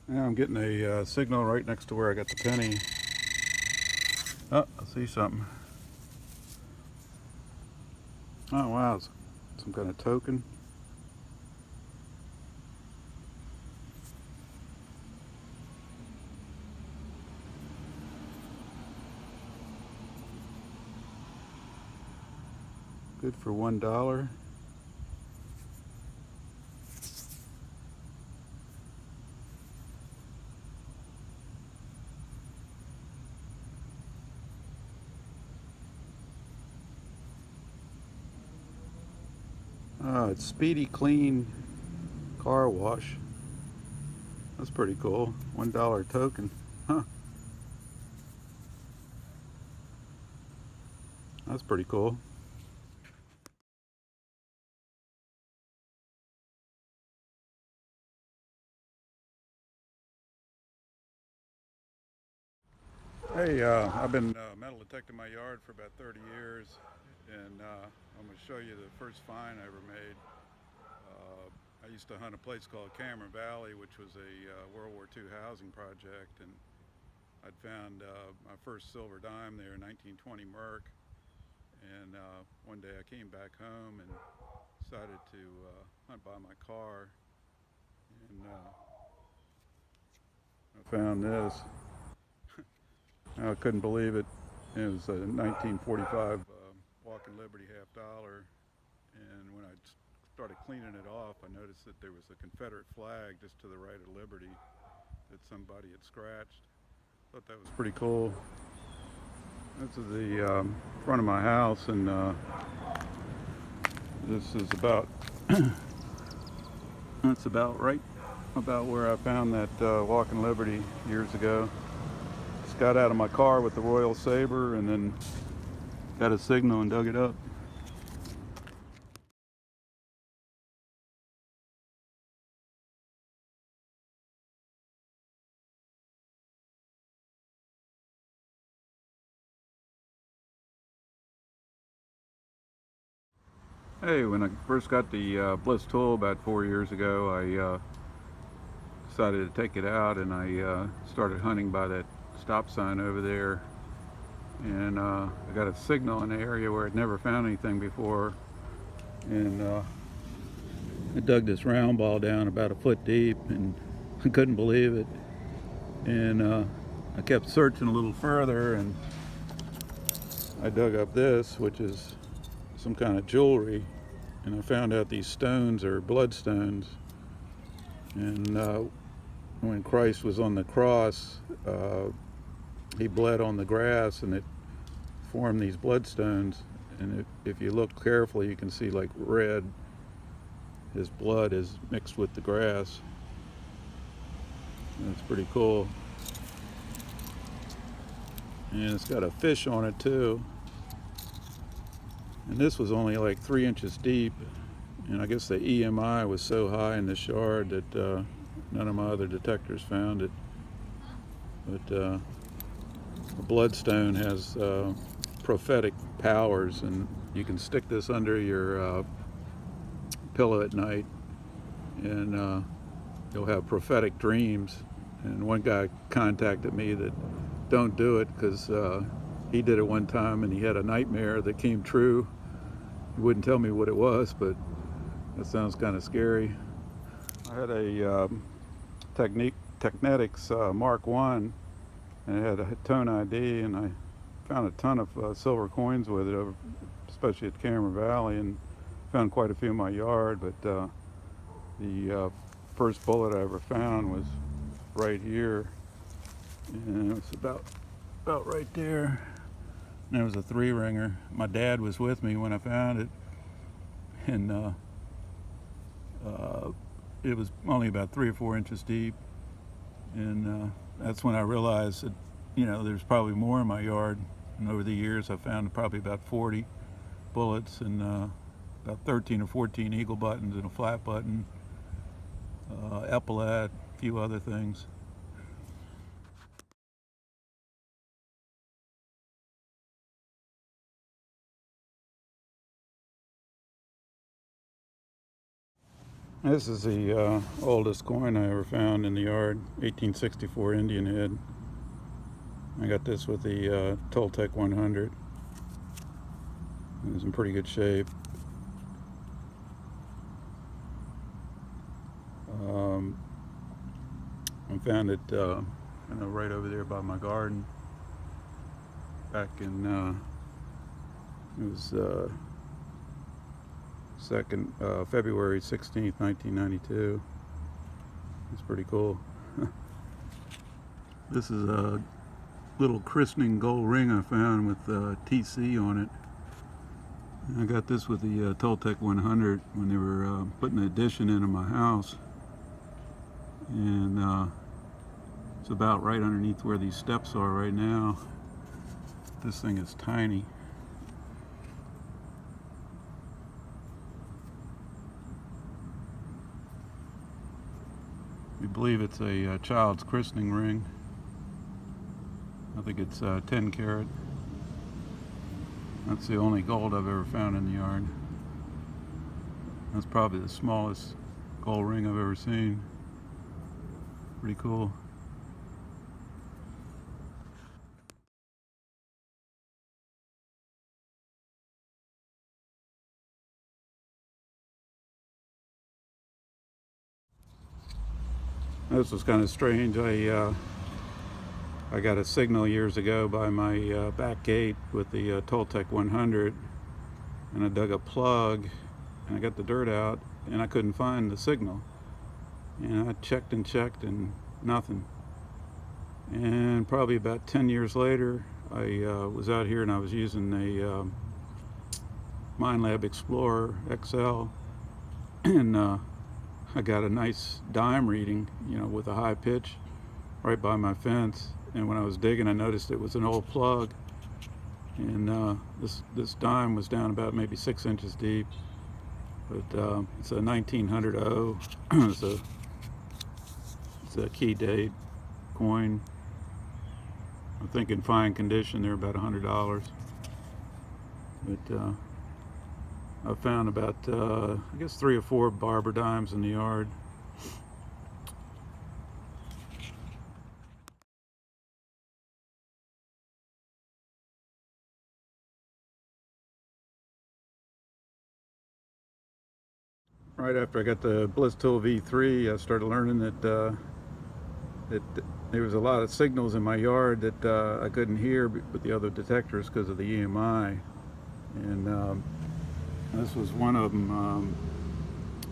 Now I'm getting a signal right next to where I got the penny. Oh, I see something. Oh wow, it's some kind of token. Good for $1. Oh, it's Speedy Clean Car Wash. That's pretty cool. $1 token. Huh, that's pretty cool. Hey, I've been metal detecting my yard for about 30 years, and I'm going to show you the first find I ever made. I used to hunt a place called Cameron Valley, which was a World War II housing project, and I'd found my first silver dime there, 1920 Merc, and one day I came back home and decided to hunt by my car, and I found this. I couldn't believe it. It was a 1945 Walking Liberty $50, and when I started cleaning it off, I noticed that there was a Confederate flag just to the right of Liberty that somebody had scratched. Thought that was pretty cool. This is the front of my house, and this is about that's about right about where I found that Walking Liberty years ago. Just got out of my car with the Royal Saber, and then got a signal and dug it up. Hey, when I first got the Bliss tool about 4 years ago, I decided to take it out, and I started hunting by that stop sign over there, and I got a signal in the area where I'd never found anything before, and I dug this round ball down about a foot deep, and I couldn't believe it, and I kept searching a little further, and I dug up this, which is some kind of jewelry, and I found out these stones are bloodstones, and when Christ was on the cross, he bled on the grass, and it formed these bloodstones. And if you look carefully, you can see like red. His blood is mixed with the grass. And it's pretty cool. And it's got a fish on it too. And this was only like 3 inches deep. And I guess the EMI was so high in the shard that none of my other detectors found it. But a bloodstone has prophetic powers, and you can stick this under your pillow at night, and you'll have prophetic dreams. And one guy contacted me that don't do it because he did it one time and he had a nightmare that came true. He wouldn't tell me what it was, but that sounds kind of scary. I had a Technetics Mark 1, and it had a tone ID, and I found a ton of silver coins with it, especially at Cameron Valley, and found quite a few in my yard. But the first bullet I ever found was right here, and it was about right there. And it was a 3-ringer. My dad was with me when I found it, and it was only about 3 or 4 inches deep. And that's when I realized that, there's probably more in my yard. And over the years, I found probably about 40 bullets, and about 13 or 14 eagle buttons and a flat button, epaulette, a few other things. This is the oldest coin I ever found in the yard, 1864 Indian head. I got this with the Toltec 100. It was in pretty good shape. I found it right over there by my garden back in it was February 16th, 1992. It's pretty cool. This is a little christening gold ring I found with TC on it. I got this with the Toltec 100 when they were putting an addition into my house, and it's about right underneath where these steps are right now. This thing is tiny. We believe it's a child's christening ring. I think it's 10 karat. That's the only gold I've ever found in the yard. That's probably the smallest gold ring I've ever seen. Pretty cool. This was kind of strange. I got a signal years ago by my back gate with the Toltec 100, and I dug a plug and I got the dirt out and I couldn't find the signal, and I checked and checked and nothing. And probably about 10 years later, I was out here and I was using a MineLab Explorer XL, and I got a nice dime reading, with a high pitch right by my fence. And when I was digging, I noticed it was an old plug, and this dime was down about maybe 6 inches deep. But it's a 1900 O. It's a key date coin. I think in fine condition they're about $100. But I found about I guess 3 or 4 Barber dimes in the yard. Right after I got the Bliss Tool V3, I started learning that there was a lot of signals in my yard that I couldn't hear with the other detectors because of the EMI. And this was one of them,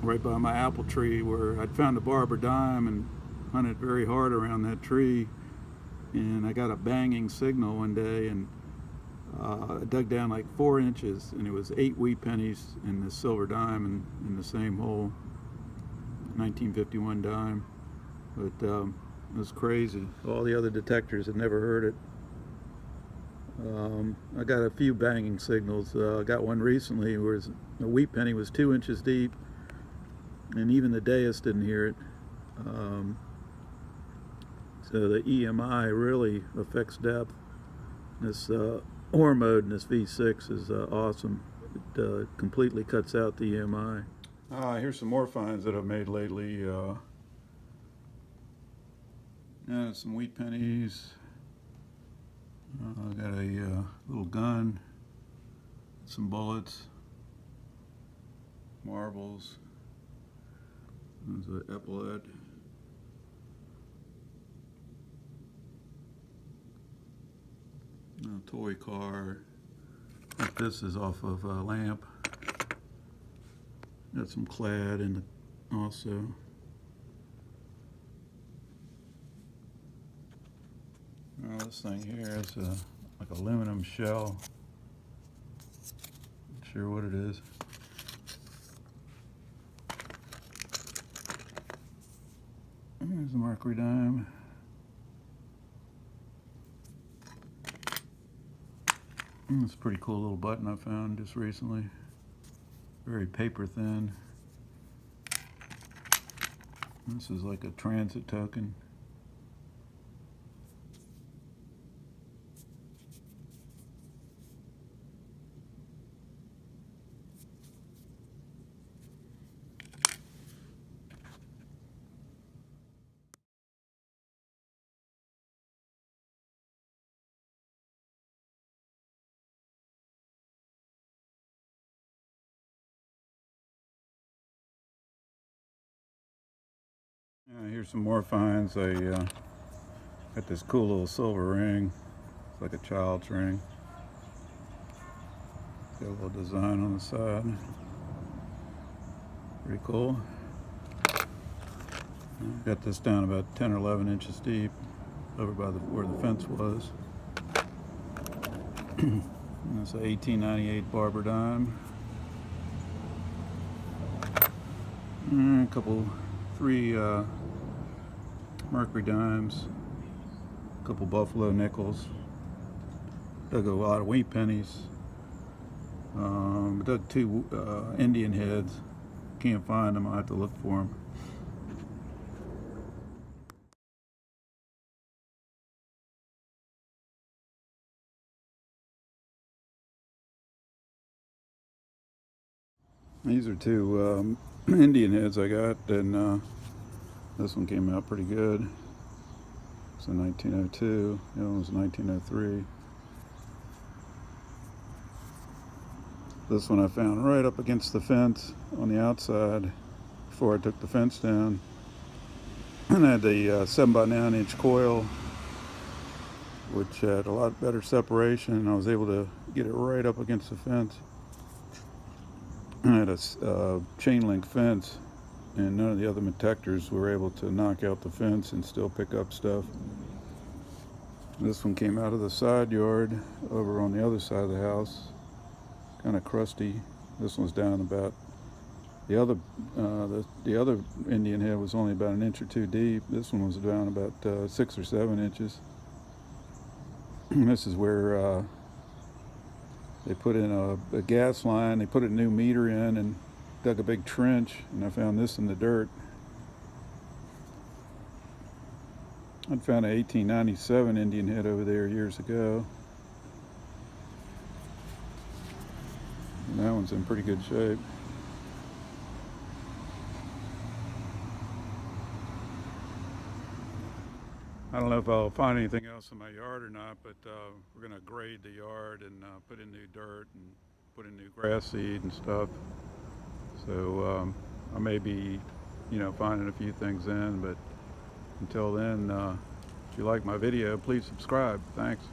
right by my apple tree, where I'd found a Barber dime and hunted very hard around that tree. And I got a banging signal one day, and I dug down like 4 inches, and it was 8 wheat pennies and this silver dime in the same hole, 1951 dime. But it was crazy. All the other detectors had never heard it. I got a few banging signals. I got one recently where the wheat penny was 2 inches deep, and even the dais didn't hear it. So the EMI really affects depth. This OR mode in this V6 is awesome. It completely cuts out the EMI. Here's some more finds that I've made lately. Some wheat pennies. I got a little gun, some bullets, marbles. There's an epaulette. A toy car. This is off of a lamp. Got some clad in it also. This thing here is like aluminum shell. Not sure what it is. There's the Mercury dime. It's a pretty cool little button I found just recently. Very paper thin. This is like a transit token. Here's some more finds. I got this cool little silver ring. It's like a child's ring. Got a little design on the side. Pretty cool. Got this down about 10 or 11 inches deep over by where the fence was. That's an 1898 Barber dime. And three Mercury dimes, a couple Buffalo nickels. Dug a lot of wheat pennies. Dug two Indian heads. Can't find them. I'll have to look for them. These are two Indian heads I got, and this one came out pretty good. It's a 1902. The other one's 1903. This one I found right up against the fence on the outside before I took the fence down. And I had the 7x9 inch coil, which had a lot better separation, and I was able to get it right up against the fence. I had a chain link fence, and none of the other detectors were able to knock out the fence and still pick up stuff. This one came out of the side yard over on the other side of the house, kind of crusty. This one's down about the other Indian head was only about an inch or two deep. This one was down about 6 or 7 inches. This is where they put in a gas line. They put a new meter in and dug a big trench, and I found this in the dirt. I'd found an 1897 Indian head over there years ago. And that one's in pretty good shape. I don't know if I'll find anything else in my yard or not, but we're going to grade the yard and put in new dirt and put in new grass seed and stuff. So I may be, finding a few things in, but until then, if you like my video, please subscribe. Thanks.